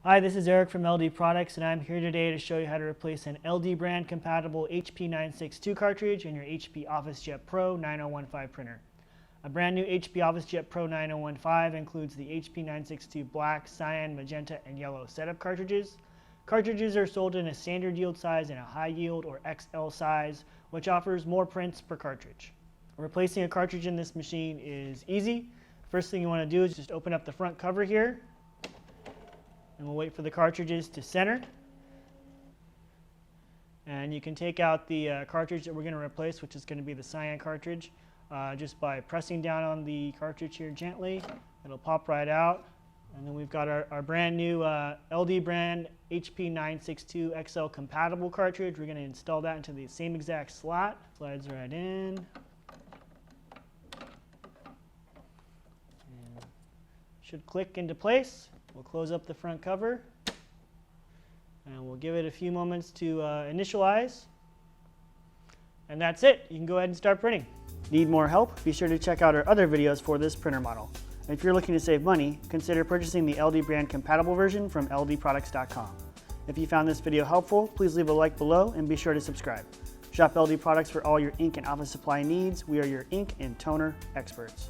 Hi, this is Eric from LD Products, and I'm here today to show you how to replace an LD brand compatible HP 962 cartridge in your HP OfficeJet Pro 9015 printer. A brand new HP OfficeJet Pro 9015 includes the HP 962 black, cyan, magenta, and yellow setup cartridges. Cartridges are sold in a standard yield size and a high yield or XL size, which offers more prints per cartridge. Replacing a cartridge in this machine is easy. First thing you want to do is just open up the front cover here, and we'll wait for the cartridges to center. And you can take out the cartridge that we're going to replace, which is going to be the cyan cartridge, just by pressing down on the cartridge here gently. It'll pop right out. And then we've got our brand new LD brand HP 962 XL compatible cartridge. We're going to install that into the same exact slot. Slides right in. And should click into place. We'll close up the front cover, and we'll give it a few moments to initialize. And that's it. You can go ahead and start printing. Need more help? Be sure to check out our other videos for this printer model. And if you're looking to save money, consider purchasing the LD brand compatible version from ldproducts.com. If you found this video helpful, please leave a like below and be sure to subscribe. Shop LD Products for all your ink and office supply needs. We are your ink and toner experts.